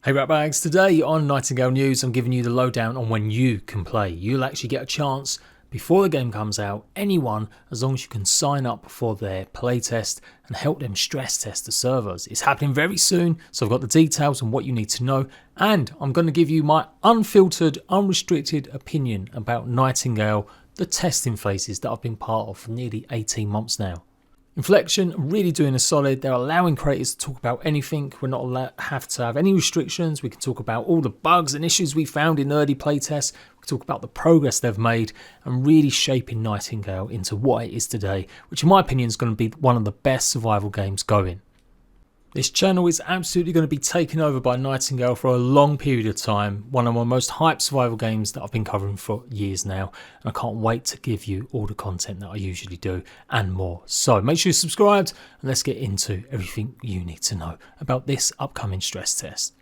Hey ratbags, today on Nightingale News I'm giving you the lowdown on when you can play. You'll actually get a chance before the game comes out, anyone, as long as you can sign up for their playtest and help them stress test the servers. It's happening very soon, so I've got the details on what you need to know, and I'm going to give you my unfiltered, unrestricted opinion about Nightingale, the testing phases that I've been part of for nearly 18 months now. Inflection really doing a solid. They're allowing creators to talk about anything. We're not have to have any restrictions. We can talk about all the bugs and issues we found in early playtests. We can talk about the progress they've made and really shaping Nightingale into what it is today, which in my opinion is going to be one of the best survival games going. This channel is absolutely going to be taken over by Nightingale for a long period of time. One of my most hyped survival games that I've been covering for years now. And I can't wait to give you all the content that I usually do and more. So make sure you're subscribed and let's get into everything you need to know about this upcoming stress test.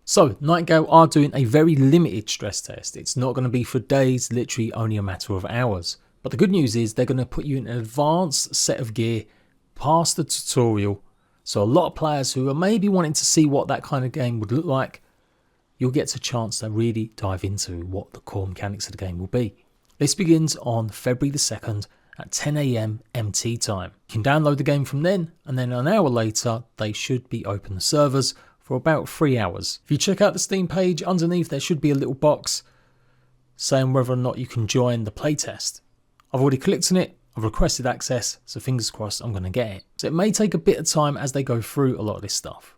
So Nightingale are doing a very limited stress test. It's not going to be for days, literally only a matter of hours. But the good news is they're going to put you in an advanced set of gear past the tutorial. So a lot of players who are maybe wanting to see what that kind of game would look like, you'll get a chance to really dive into what the core mechanics of the game will be. This begins on February the 2nd at 10 AM MT time. You can download the game from then, and then an hour later, they should be open the servers for about 3 hours. If you check out the Steam page, underneath there should be a little box saying whether or not you can join the playtest. I've already clicked on it. I've requested access, so fingers crossed I'm going to get it. So it may take a bit of time as they go through a lot of this stuff.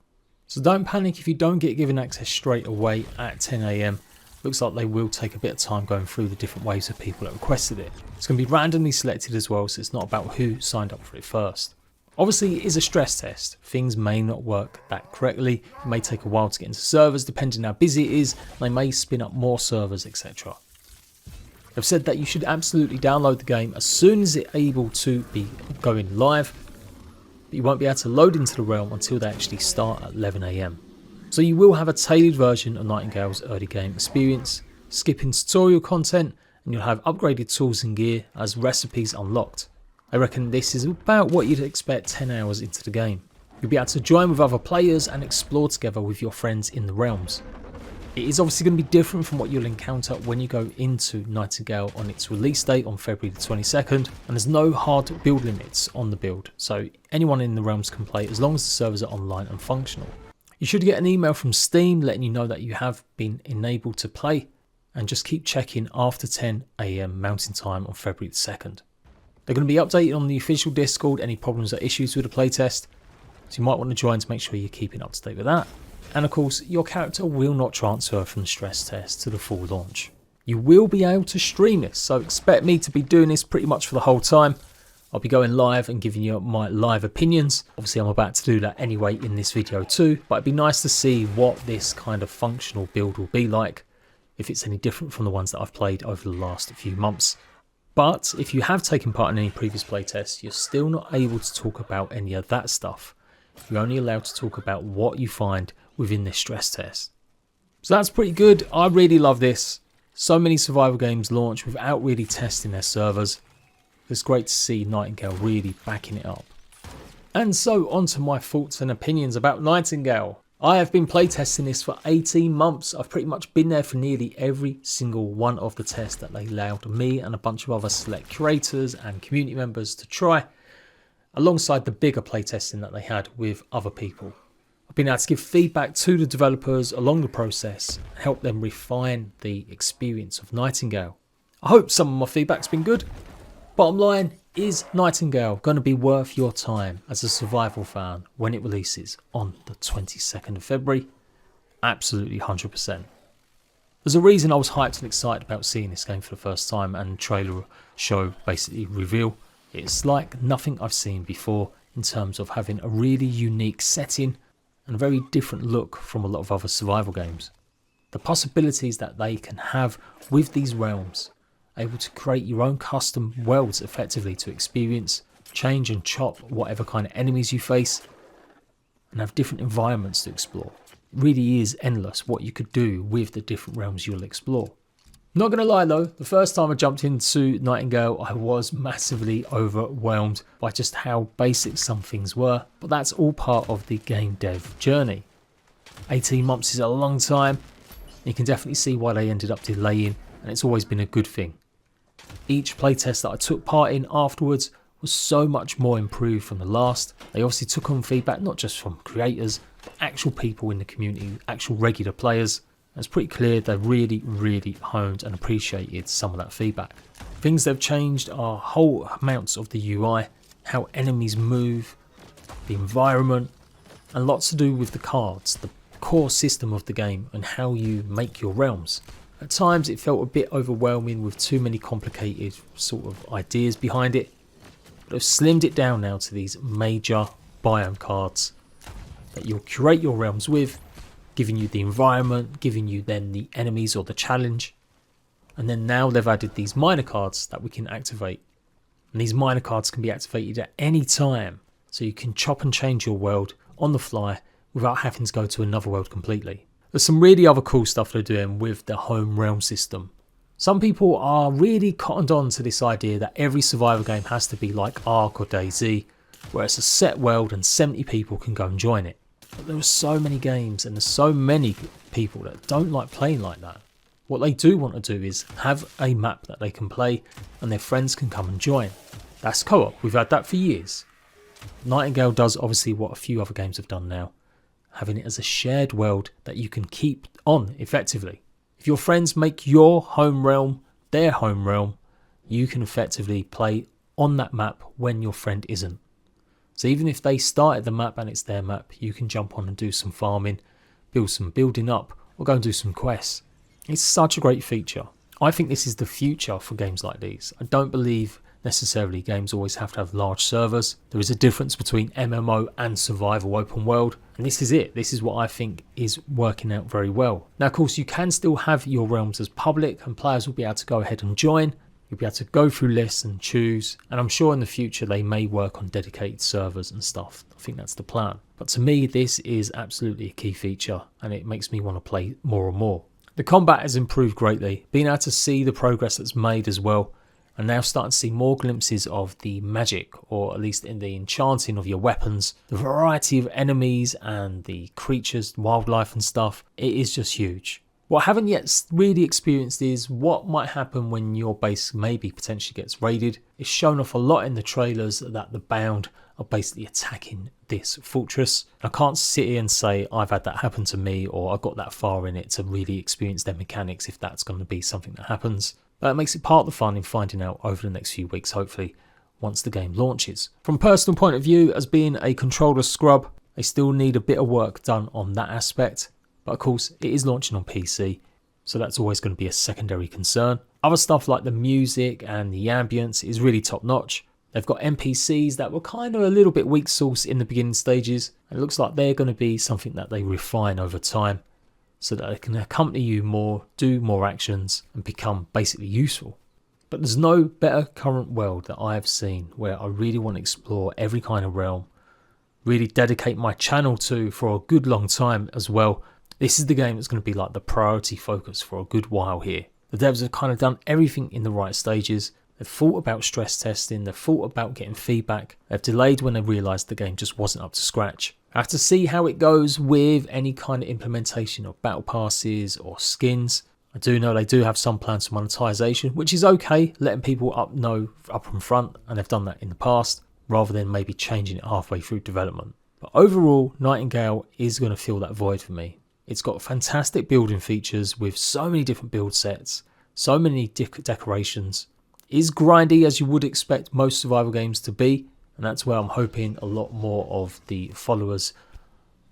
So don't panic if you don't get given access straight away at 10 AM. Looks like they will take a bit of time going through the different waves of people that requested it. It's going to be randomly selected as well, so it's not about who signed up for it first. Obviously it is a stress test. Things may not work that correctly. It may take a while to get into servers depending on how busy it is. They may spin up more servers, etc. They've said that you should absolutely download the game as soon as it's able to be going live, but you won't be able to load into the realm until they actually start at 11 AM. So you will have a tailored version of Nightingale's early game experience, skipping tutorial content, and you'll have upgraded tools and gear as recipes unlocked. I reckon this is about what you'd expect 10 hours into the game. You'll be able to join with other players and explore together with your friends in the realms. It is obviously going to be different from what you'll encounter when you go into Nightingale on its release date on February the 22nd, and there's no hard build limits on the build, so anyone in the realms can play as long as the servers are online and functional. You should get an email from Steam letting you know that you have been enabled to play, and just keep checking after 10 AM Mountain Time on February the 2nd. They're going to be updated on the official Discord any problems or issues with the playtest, so you might want to join to make sure you're keeping up to date with that. And of course, your character will not transfer from the stress test to the full launch. You will be able to stream this, so expect me to be doing this pretty much for the whole time. I'll be going live and giving you my live opinions. Obviously, I'm about to do that anyway in this video too, but it'd be nice to see what this kind of functional build will be like, if it's any different from the ones that I've played over the last few months. But if you have taken part in any previous playtests, you're still not able to talk about any of that stuff. You're only allowed to talk about what you find within this stress test. So that's pretty good. I really love this. So many survival games launch without really testing their servers. It's great to see Nightingale really backing it up. And so on to my thoughts and opinions about Nightingale. I have been playtesting this for 18 months. I've pretty much been there for nearly every single one of the tests that they allowed me and a bunch of other select curators and community members to try, alongside the bigger playtesting that they had with other people. I've been able to give feedback to the developers along the process and help them refine the experience of Nightingale. I hope some of my feedback's been good. Bottom line, is Nightingale going to be worth your time as a survival fan when it releases on the 22nd of February? Absolutely 100%. There's a reason I was hyped and excited about seeing this game for the first time, and trailer show basically reveal. It's like nothing I've seen before in terms of having a really unique setting and a very different look from a lot of other survival games. The possibilities that they can have with these realms, able to create your own custom worlds effectively to experience, change and chop whatever kind of enemies you face, and have different environments to explore. It really is endless what you could do with the different realms you'll explore. Not going to lie though, the first time I jumped into Nightingale I was massively overwhelmed by just how basic some things were, but that's all part of the game dev journey. 18 months is a long time. You can definitely see why they ended up delaying, and it's always been a good thing. Each playtest that I took part in afterwards was so much more improved from the last. They obviously took on feedback not just from creators, but actual people in the community, actual regular players. It's pretty clear they really honed and appreciated some of that feedback. Things they've changed are whole amounts of the UI, how enemies move, the environment, and lots to do with the cards, the core system of the game and how you make your realms. At times it felt a bit overwhelming with too many complicated sort of ideas behind it, but I've slimmed it down now to these major biome cards that you'll curate your realms with, giving you the environment, giving you then the enemies or the challenge. And then now they've added these minor cards that we can activate. And these minor cards can be activated at any time. So you can chop and change your world on the fly without having to go to another world completely. There's some really other cool stuff they're doing with the home realm system. Some people are really cottoned on to this idea that every survival game has to be like Ark or DayZ, where it's a set world and 70 people can go and join it. But there are so many games and there's so many people that don't like playing like that. What they do want to do is have a map that they can play and their friends can come and join. That's co-op, we've had that for years. Nightingale does obviously what a few other games have done now, having it as a shared world that you can keep on effectively. If your friends make your home realm their home realm, you can effectively play on that map when your friend isn't. So even if they started the map and it's their map, you can jump on and do some farming, build some building up, or go and do some quests. It's such a great feature. I think this is the future for games like these. I don't believe necessarily games always have to have large servers. There is a difference between MMO and survival open world, and this is it. This is what I think is working out very well. Now of course you can still have your realms as public and players will be able to go ahead and join. You'll be able to go through lists and choose, and I'm sure in the future they may work on dedicated servers and stuff. I think that's the plan. But to me this is absolutely a key feature and it makes me want to play more and more. The combat has improved greatly, being able to see the progress that's made as well. And now starting to see more glimpses of the magic, or at least in the enchanting of your weapons, the variety of enemies and the creatures, wildlife and stuff. It is just huge. What I haven't yet really experienced is what might happen when your base maybe potentially gets raided. It's shown off a lot in the trailers that the Bound are basically attacking this fortress. I can't sit here and say I've had that happen to me or I got that far in it to really experience their mechanics if that's going to be something that happens. But it makes it part of the fun in finding out over the next few weeks, hopefully, once the game launches. From a personal point of view, as being a controller scrub, they still need a bit of work done on that aspect. But of course, it is launching on PC, so that's always going to be a secondary concern. Other stuff like the music and the ambience is really top notch. They've got NPCs that were kind of a little bit weak sauce in the beginning stages, and it looks like they're going to be something that they refine over time, so that they can accompany you more, do more actions, and become basically useful. But there's no better current world that I have seen where I really want to explore every kind of realm, really dedicate my channel to for a good long time as well. This is the game that's going to be like the priority focus for a good while here. The devs have kind of done everything in the right stages. They've thought about stress testing, they've thought about getting feedback, they've delayed when they realised the game just wasn't up to scratch. I have to see how it goes with any kind of implementation of battle passes or skins. I do know they do have some plans for monetization, which is okay, letting people know up in front, and they've done that in the past, rather than maybe changing it halfway through development. But overall, Nightingale is going to fill that void for me. It's got fantastic building features with so many different build sets, so many decorations. It is grindy as you would expect most survival games to be, and that's where I'm hoping a lot more of the followers,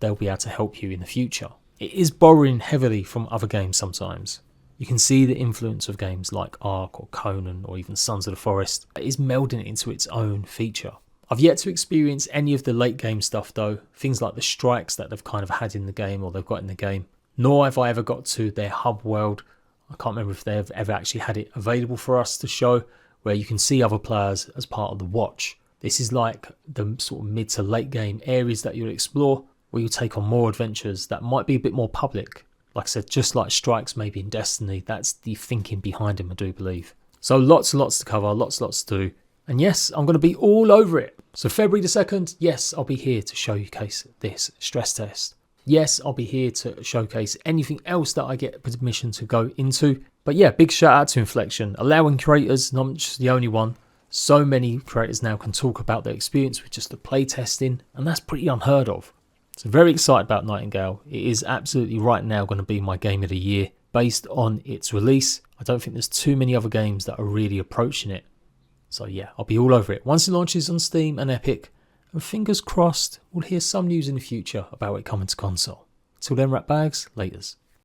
they'll be able to help you in the future. It is borrowing heavily from other games sometimes. You can see the influence of games like Ark or Conan or even Sons of the Forest. It is melding it into its own feature. I've yet to experience any of the late game stuff though, things like the strikes that they've kind of had in the game or they've got in the game. Nor have I ever got to their hub world. I can't remember if they've ever actually had it available for us to show, where you can see other players as part of the watch. This is like the sort of mid to late game areas that you'll explore, where you take on more adventures that might be a bit more public. Like I said, just like strikes maybe in Destiny, that's the thinking behind them, I do believe. So lots and lots to cover, lots to do. And yes, I'm going to be all over it. So February the 2nd, yes, I'll be here to showcase this stress test. Yes, I'll be here to showcase anything else that I get permission to go into. But yeah, big shout out to Inflection, allowing creators, not just the only one. So many creators now can talk about their experience with just the playtesting, and that's pretty unheard of. So very excited about Nightingale. It is absolutely right now going to be my game of the year based on its release. I don't think there's too many other games that are really approaching it. So yeah, I'll be all over it once it launches on Steam and Epic. And fingers crossed, we'll hear some news in the future about it coming to console. Till then, ratbags, laters.